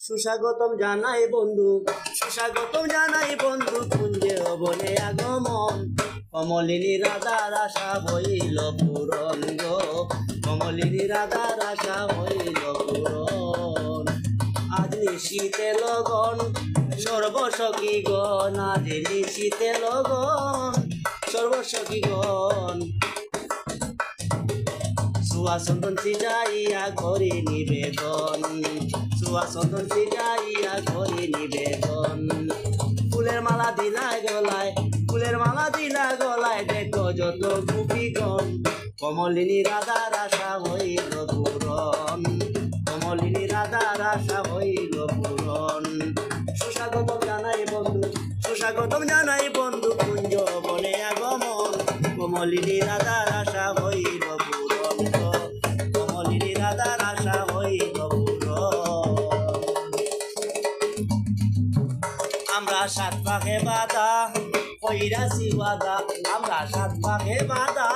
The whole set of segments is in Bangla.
সুস্বাগতম জানাই বন্ধু, সুস্বাগতম জানাই বন্ধু, কুঞ্জে বনে আগমন। কমলিনী রাধার আশা হইল পূরণ গো, কমলিনী রাধার আশা হইল পূরণ। আজ নিশীতে লগন সর্বসখী গণ, আজ নিশীতে লগন সর্বসখী গণ। সুয়াসন্দন ছিটাইয়া করি নিবেদন, সুয়াসন্দন ছিটাইয়া করি নিবেদন। ফুলের মালা দিলা গলায়, ফুলের মালা দিলা গলায়, দেখো যত গোপীগণ। কমলিনী রাধার আশা হইল পূরণ, কমলিনী রাধার আশা হইল পূরণ। সুস্বাগতম জানাই বন্ধু, সুস্বাগতম জানাই বন্ধু, কুঞ্জ বনে আগমন। কমলিনী রাধার আশা হইল পূরণ, কমলিনী রাধার আশা হইল পূরণ। আমরা সাত পাখে বাধা কইরাছি ওয়াদা, আমরা সাত পাখে বাধা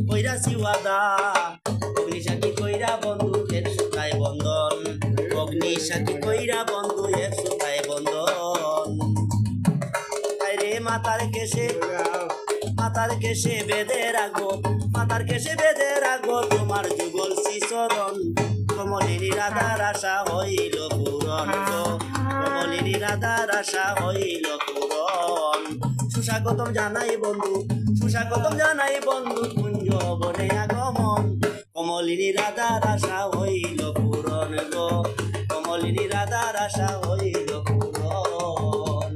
কইরাছি ওয়াদা। অগ্নি সাথী কইরা বন্ধু এর সুতায় বন্ধন, অগ্নি সাথী কইরা বন্ধু এর সুতায় বন্ধন। রে মাতার কেশে, মাতার কেশে বেঁধে রাখবো, মাতার কেশে বেঁধে রাখবো তোমার যুগল শিশরণ। কমলিনী রাধার আশা হইল পূরণ, কমলিনী রাধার আশা হইল পূরণ। সুস্বাগতম জানাই বন্ধু, সুস্বাগতম জানাই বন্ধু, কুঞ্জ বনে আগমন। কমলিনী রাধার আশা হইল পূরণ গো, কমলিনী রাধার আশা হইল পূরণ।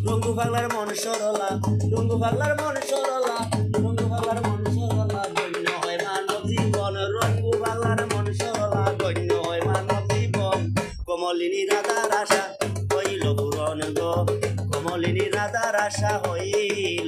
রঙ্গু পাগলার মন সরলা, রঙ্গু পাগলার মন সরলা, রঙ্গু পাগলার মন সরলা, গণ্য হয় মানব জীবন। রঙ্গু পাগলার মন সরলা, গণ্য হয় মানব জীবন। কমলিনী রাধার আশা হইল পূরণ গো, কমলিনী রাধার আশা হইল